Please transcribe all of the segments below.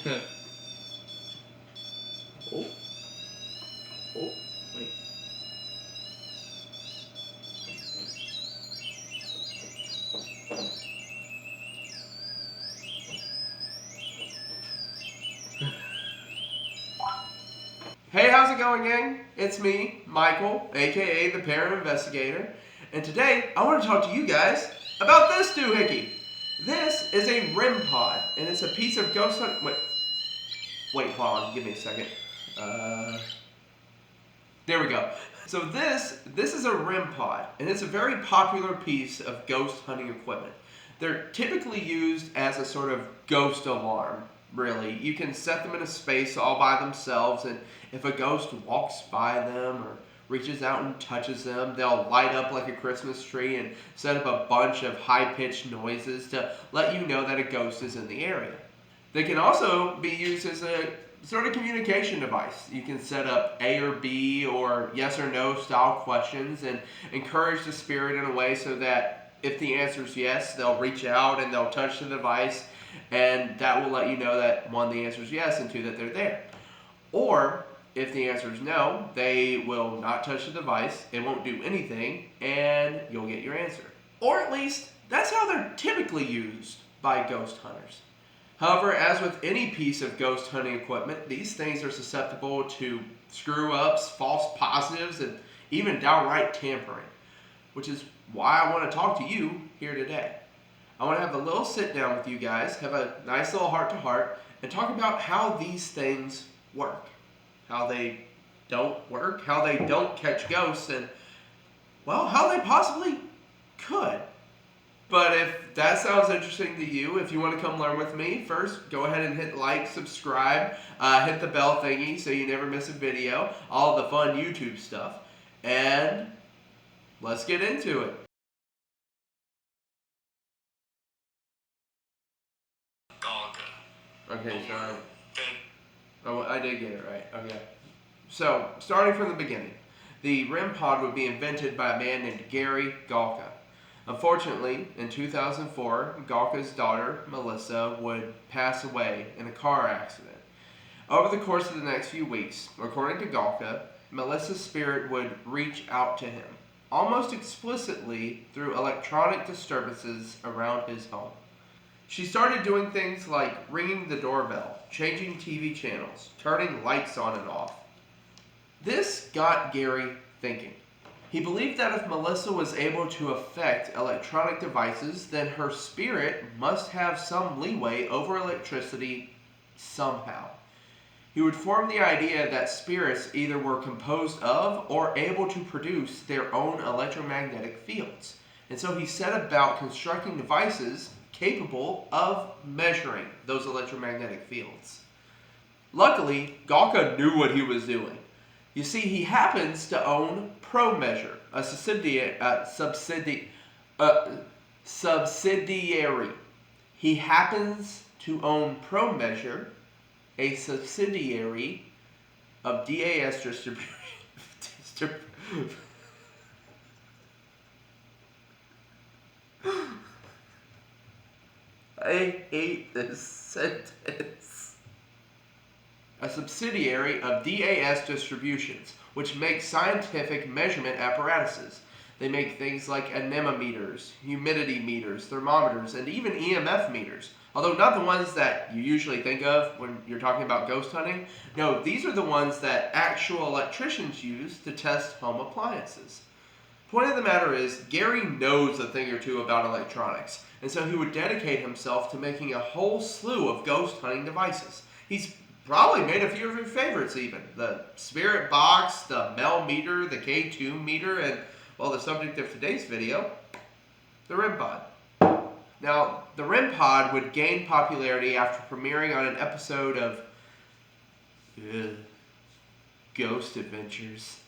Oh. Oh, wait. Hey, how's it going, gang? It's me, Michael, aka the Parent Investigator, and today I want to talk to you guys about this doohickey. This is a REM-Pod, and it's a piece of ghost hunt. Wait, hold on, give me a second. There we go. So this is a REM-Pod, and it's a very popular piece of ghost hunting equipment. They're typically used as a sort of ghost alarm, really. You can set them in a space all by themselves, and if a ghost walks by them or reaches out and touches them, they'll light up like a Christmas tree and set up a bunch of high-pitched noises to let you know that a ghost is in the area. They can also be used as a sort of communication device. You can set up A or B or yes or no style questions and encourage the spirit in a way so that if the answer is yes, they'll reach out and they'll touch the device, and that will let you know that one, the answer is yes, and two, that they're there. Or if the answer is no, they will not touch the device, it won't do anything, and you'll get your answer. Or at least, that's how they're typically used by ghost hunters. However, as with any piece of ghost hunting equipment, these things are susceptible to screw-ups, false positives, and even downright tampering, which is why I want to talk to you here today. I want to have a little sit down with you guys, have a nice little heart-to-heart, and talk about how these things work, how they don't work, how they don't catch ghosts, and, well, how they possibly could. But if that sounds interesting to you, if you want to come learn with me, first go ahead and hit like, subscribe, hit the bell thingy so you never miss a video, all the fun YouTube stuff, and let's get into it. Okay, sorry. Oh, I did get it right. Okay. So, starting from the beginning, the REM-Pod would be invented by a man named Gary Galka. Unfortunately, in 2004, Galka's daughter, Melissa, would pass away in a car accident. Over the course of the next few weeks, according to Galka, Melissa's spirit would reach out to him, almost explicitly through electronic disturbances around his home. She started doing things like ringing the doorbell, changing TV channels, turning lights on and off. This got Gary thinking. He believed that if Melissa was able to affect electronic devices, then her spirit must have some leeway over electricity somehow. He would form the idea that spirits either were composed of or able to produce their own electromagnetic fields. And so he set about constructing devices capable of measuring those electromagnetic fields. Luckily, Galka knew what he was doing. You see, he happens to own ProMeasure, a subsidiary. He happens to own ProMeasure, a subsidiary of DAS Distribution. I hate this sentence. A subsidiary of DAS Distributions, which makes scientific measurement apparatuses. They make things like anemometers, humidity meters, thermometers, and even EMF meters. Although not the ones that you usually think of when you're talking about ghost hunting. No, these are the ones that actual electricians use to test home appliances. Point of the matter is, Gary knows a thing or two about electronics, and so he would dedicate himself to making a whole slew of ghost hunting devices. He's probably made a few of your favorites even. The Spirit Box, the Mel meter, the K2 meter, and, well, the subject of today's video, the REM-Pod. Now, the REM-Pod would gain popularity after premiering on an episode of Ghost Adventures.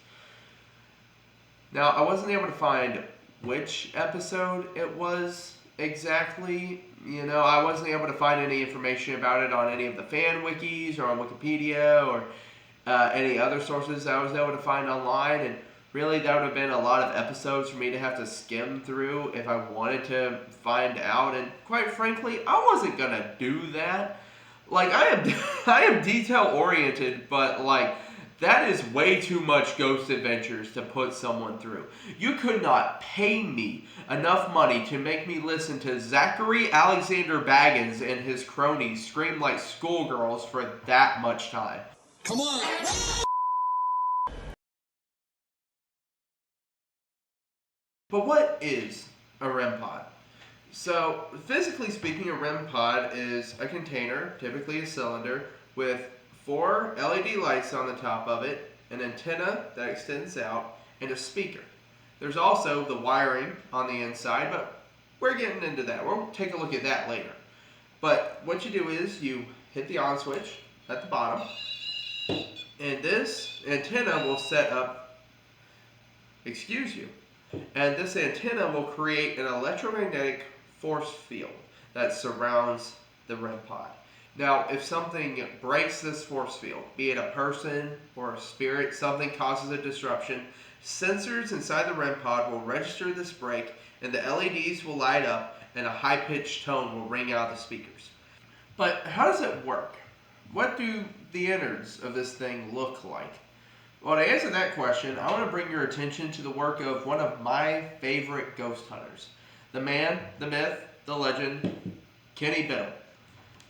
Now, I wasn't able to find which episode it was exactly. You know, I wasn't able to find any information about it on any of the fan wikis or on Wikipedia or any other sources I was able to find online. And really, that would have been a lot of episodes for me to have to skim through if I wanted to find out. And quite frankly, I wasn't going to do that. Like, I am detail oriented, but like, that is way too much Ghost Adventures to put someone through. You could not pay me enough money to make me listen to Zachary Alexander Baggins and his cronies scream like schoolgirls for that much time. Come on! But what is a REM-Pod? So, physically speaking, a REM-Pod is a container, typically a cylinder, with 4 LED lights on the top of it, an antenna that extends out, and a speaker. There's also the wiring on the inside, but we're getting into that. We'll take a look at that later. But what you do is you hit the on switch at the bottom, and this antenna will set up, and this antenna will create an electromagnetic force field that surrounds the REM-Pod. Now, if something breaks this force field, be it a person or a spirit, something causes a disruption, sensors inside the REM-Pod will register this break, and the LEDs will light up, and a high-pitched tone will ring out of the speakers. But how does it work? What do the innards of this thing look like? Well, to answer that question, I want to bring your attention to the work of one of my favorite ghost hunters. The man, the myth, the legend, Kenny Biddle.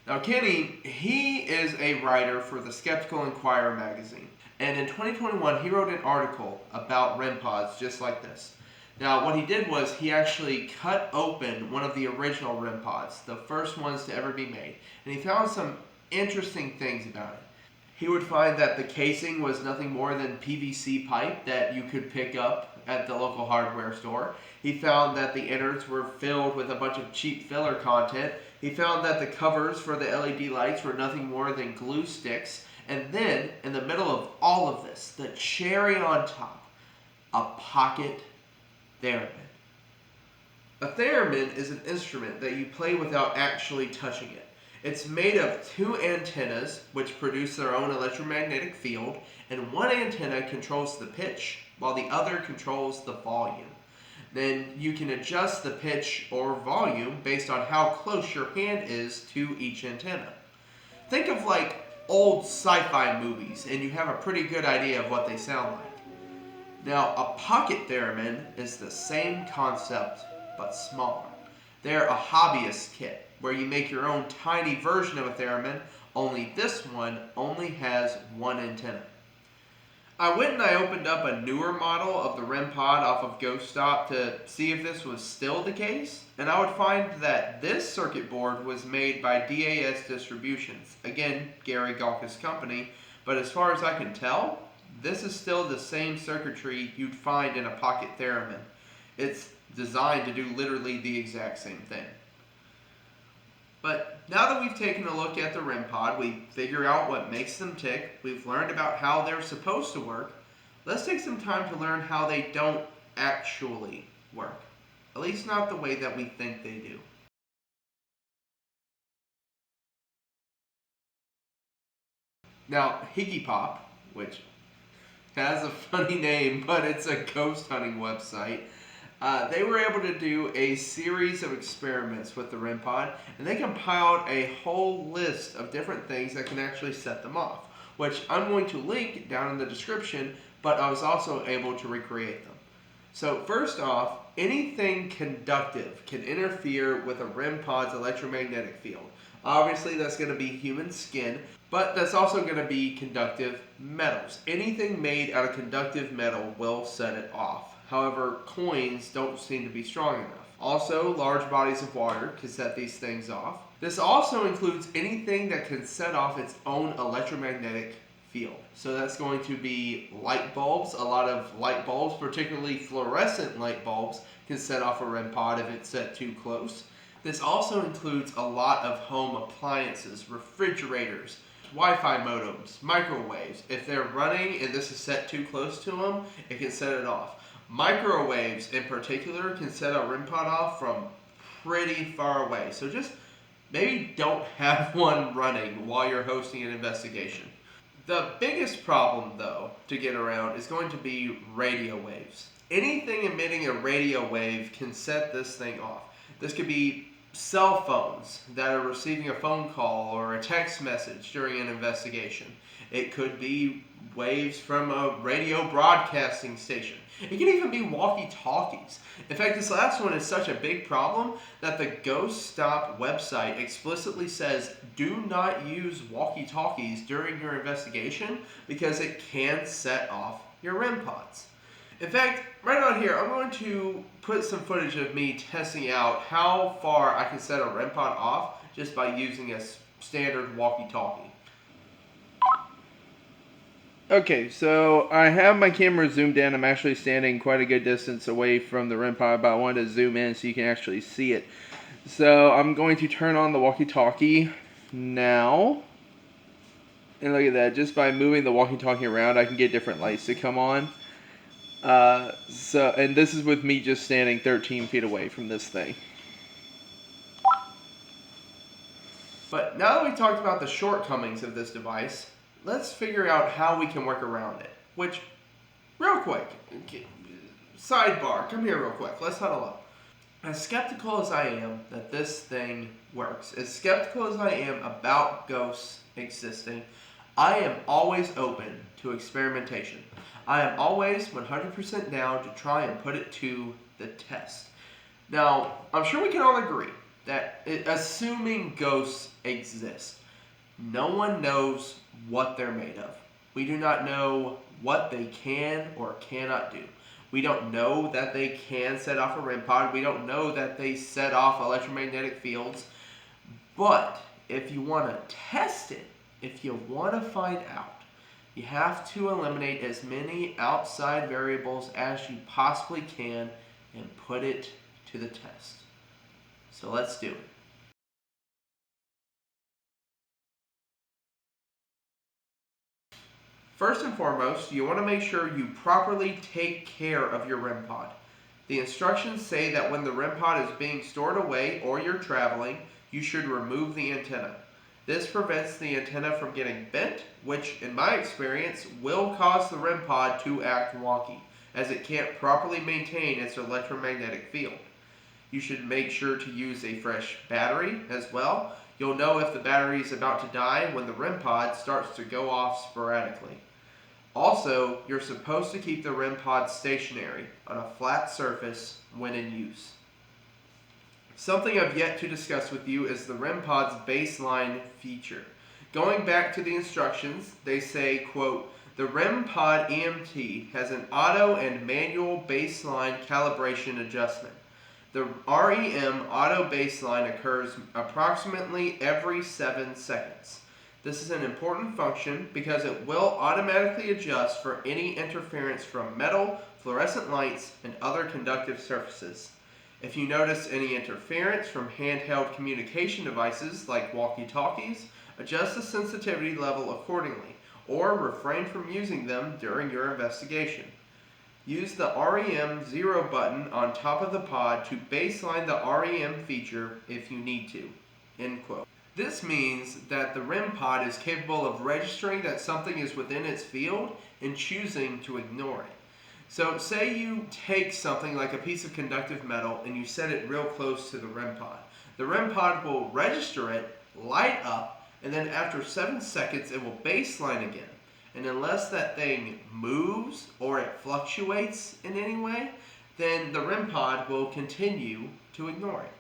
Now Kenny, he is a writer for the Skeptical Inquirer magazine. And in 2021, he wrote an article about REM-Pods just like this. Now what he did was he actually cut open one of the original REM-Pods, the first ones to ever be made. And he found some interesting things about it. He would find that the casing was nothing more than PVC pipe that you could pick up at the local hardware store. He found that the innards were filled with a bunch of cheap filler content. He found that the covers for the LED lights were nothing more than glue sticks. And then, in the middle of all of this, the cherry on top, a pocket theremin. A theremin is an instrument that you play without actually touching it. It's made of 2 antennas, which produce their own electromagnetic field, and one antenna controls the pitch, while the other controls the volume. Then you can adjust the pitch or volume based on how close your hand is to each antenna. Think of like old sci-fi movies, and you have a pretty good idea of what they sound like. Now, a pocket theremin is the same concept, but smaller. They're a hobbyist kit, where you make your own tiny version of a theremin, only this one only has 1 antenna. I went and I opened up a newer model of the REM-Pod off of Ghost Stop to see if this was still the case, and I would find that this circuit board was made by DAS Distributions, again, Gary Galka's company, but as far as I can tell, this is still the same circuitry you'd find in a pocket theremin. It's designed to do literally the exact same thing. But now that we've taken a look at the REM-Pod, we figure out what makes them tick, we've learned about how they're supposed to work, let's take some time to learn how they don't actually work. At least not the way that we think they do. Now, HiggyPop, which has a funny name, but it's a ghost hunting website, they were able to do a series of experiments with the REM-Pod, and they compiled a whole list of different things that can actually set them off, which I'm going to link down in the description, but I was also able to recreate them. So first off, anything conductive can interfere with a REM-Pod's electromagnetic field. Obviously that's going to be human skin, but that's also going to be conductive metals. Anything made out of conductive metal will set it off. However, coins don't seem to be strong enough. Also, large bodies of water can set these things off. This also includes anything that can set off its own electromagnetic field. So that's going to be light bulbs. A lot of light bulbs, particularly fluorescent light bulbs, can set off a REM-Pod if it's set too close. This also includes a lot of home appliances, refrigerators, Wi-Fi modems, microwaves. If they're running and this is set too close to them, it can set it off. Microwaves in particular can set a REM-Pod off from pretty far away. So just maybe don't have one running while you're hosting an investigation. The biggest problem though to get around is going to be radio waves. Anything emitting a radio wave can set this thing off. This could be cell phones that are receiving a phone call or a text message during an investigation. It could be waves from a radio broadcasting station. It can even be walkie-talkies. In fact, this last one is such a big problem that the Ghost Stop website explicitly says do not use walkie-talkies during your investigation because it can set off your REM-PODs. In fact, right on here, I'm going to put some footage of me testing out how far I can set a REM-POD off just by using a standard walkie-talkie. Okay, so I have my camera zoomed in. I'm actually standing quite a good distance away from the REM-POD, but I wanted to zoom in so you can actually see it. So I'm going to turn on the walkie-talkie now. And look at that, just by moving the walkie-talkie around, I can get different lights to come on. And this is with me just standing 13 feet away from this thing. But now that we've talked about the shortcomings of this device, let's figure out how we can work around it. Which, real quick, sidebar, come here real quick, let's huddle up. As skeptical as I am that this thing works, as skeptical as I am about ghosts existing, I am always open to experimentation. I am always 100% down to try and put it to the test. Now, I'm sure we can all agree that assuming ghosts exist, no one knows what they're made of. We do not know what they can or cannot do. We don't know that they can set off a REM-POD. We don't know that they set off electromagnetic fields. But if you want to test it, if you want to find out, you have to eliminate as many outside variables as you possibly can and put it to the test. So let's do it. First and foremost, you want to make sure you properly take care of your REM-POD. The instructions say that when the REM-POD is being stored away or you're traveling, you should remove the antenna. This prevents the antenna from getting bent, which in my experience will cause the REM-POD to act wonky, as it can't properly maintain its electromagnetic field. You should make sure to use a fresh battery as well. You'll know if the battery is about to die when the REM-POD starts to go off sporadically. Also, you're supposed to keep the REM-POD stationary on a flat surface when in use. Something I've yet to discuss with you is the REM-POD's baseline feature. Going back to the instructions, they say, quote, the REM-POD EMT has an auto and manual baseline calibration adjustment. The REM auto baseline occurs approximately every 7 seconds. This is an important function because it will automatically adjust for any interference from metal, fluorescent lights, and other conductive surfaces. If you notice any interference from handheld communication devices like walkie-talkies, adjust the sensitivity level accordingly, or refrain from using them during your investigation. Use the REM 0 button on top of the pod to baseline the REM feature if you need to. End quote. This means that the REM pod is capable of registering that something is within its field and choosing to ignore it. So say you take something like a piece of conductive metal and you set it real close to the REM pod. The REM pod will register it, light up, and then after 7 seconds it will baseline again. And unless that thing moves or it fluctuates in any way, then the REM pod will continue to ignore it.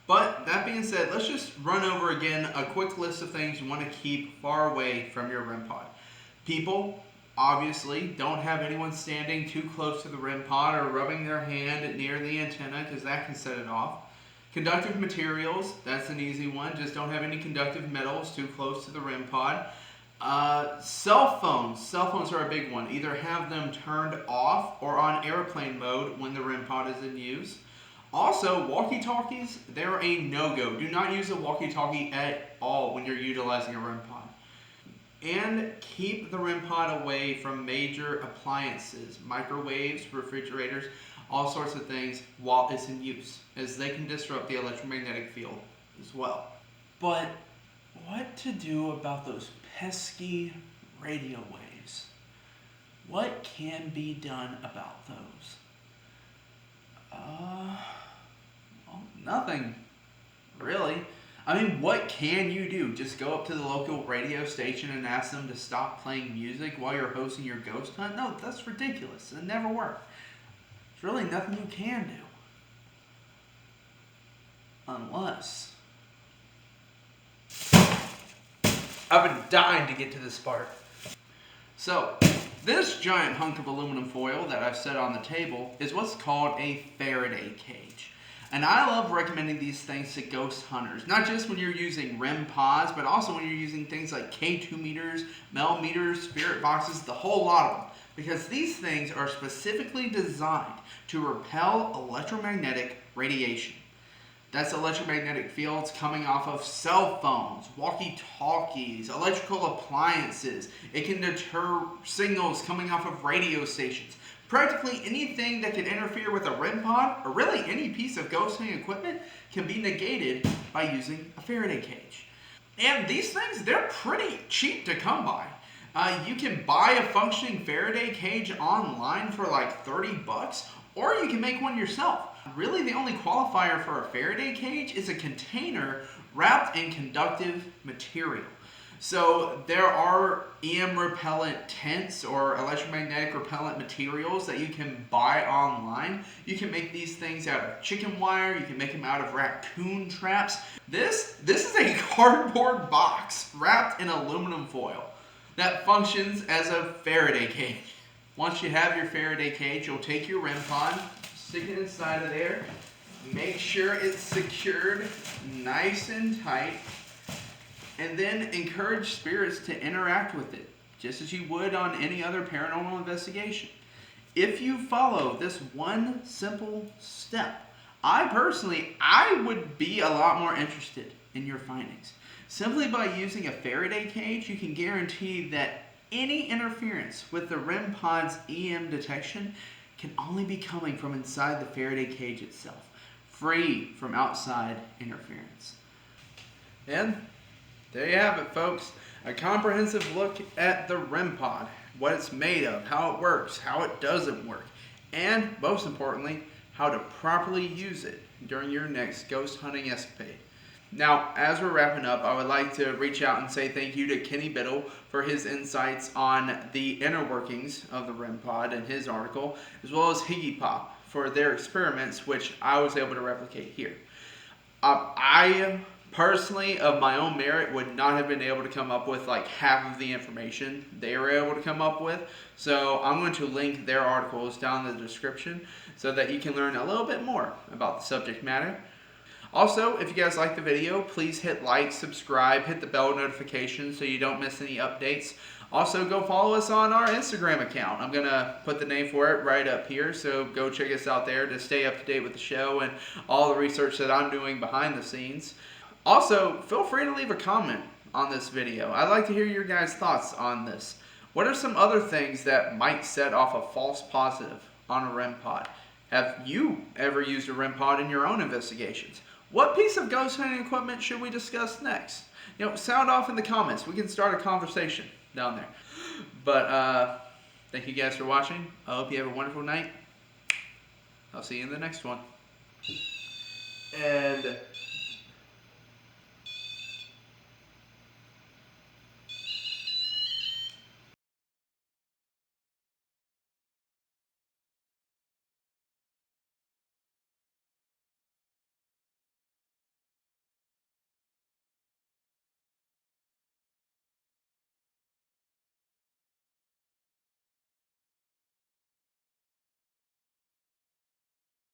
But that being said, let's just run over again a quick list of things you want to keep far away from your REM pod. People, obviously, don't have anyone standing too close to the REM pod or rubbing their hand near the antenna because that can set it off. Conductive materials, that's an easy one. Just don't have any conductive metals too close to the REM pod. Cell phones are a big one. Either have them turned off or on airplane mode when the REM pod is in use. Also, walkie-talkies, they're a no-go. Do not use a walkie-talkie at all when you're utilizing a REM pod. And keep the REM pod away from major appliances, microwaves, refrigerators, all sorts of things while it's in use, as they can disrupt the electromagnetic field as well. But what to do about those pesky radio waves? What can be done about those? Well, nothing. Really? I mean, what can you do? Just go up to the local radio station and ask them to stop playing music while you're hosting your ghost hunt? No, that's ridiculous. It never worked. There's really nothing you can do. Unless... I've been dying to get to this part. So, this giant hunk of aluminum foil that I've set on the table is what's called a Faraday cage. And I love recommending these things to ghost hunters, not just when you're using REM-PODs, but also when you're using things like K2 meters, Mel meters, spirit boxes, the whole lot of them. Because these things are specifically designed to repel electromagnetic radiation. That's electromagnetic fields coming off of cell phones, walkie-talkies, electrical appliances. It can deter signals coming off of radio stations. Practically anything that can interfere with a REM-Pod, or really any piece of ghost hunting equipment, can be negated by using a Faraday cage. And these things, they're pretty cheap to come by. You can buy a functioning Faraday cage online for like 30 bucks, or you can make one yourself. Really, the only qualifier for a Faraday cage is a container wrapped in conductive material. So there are EM repellent tents or electromagnetic repellent materials that you can buy online. You can make these things out of chicken wire. You can make them out of raccoon traps. This is a cardboard box wrapped in aluminum foil that functions as a Faraday cage. Once you have your Faraday cage, you'll take your REM-Pod, stick it inside of there, make sure it's secured nice and tight, and then encourage spirits to interact with it, just as you would on any other paranormal investigation. If you follow this one simple step, I would be a lot more interested in your findings. Simply by using a Faraday cage, you can guarantee that any interference with the REM-Pod's EM detection can only be coming from inside the Faraday cage itself, free from outside interference. And there you have it, folks. A comprehensive look at the REM-Pod, what it's made of, how it works, how it doesn't work, and most importantly, how to properly use it during your next ghost hunting escapade. Now, as we're wrapping up, I would like to reach out and say thank you to Kenny Biddle for his insights on the inner workings of the REM-Pod in his article, as well as HiggyPop for their experiments, which I was able to replicate here. I personally, of my own merit, would not have been able to come up with like half of the information they were able to come up with. So I'm going to link their articles down in the description so that you can learn a little bit more about the subject matter. Also, if you guys like the video, please hit like, subscribe, hit the bell notification so you don't miss any updates. Also, go follow us on our Instagram account. I'm going to put the name for it right up here, so go check us out there to stay up to date with the show and all the research that I'm doing behind the scenes. Also, feel free to leave a comment on this video. I'd like to hear your guys' thoughts on this. What are some other things that might set off a false positive on a REM-Pod? Have you ever used a REM-Pod in your own investigations? What piece of ghost hunting equipment should we discuss next? Sound off in the comments. We can start a conversation down there. But thank you guys for watching. I hope you have a wonderful night. I'll see you in the next one. And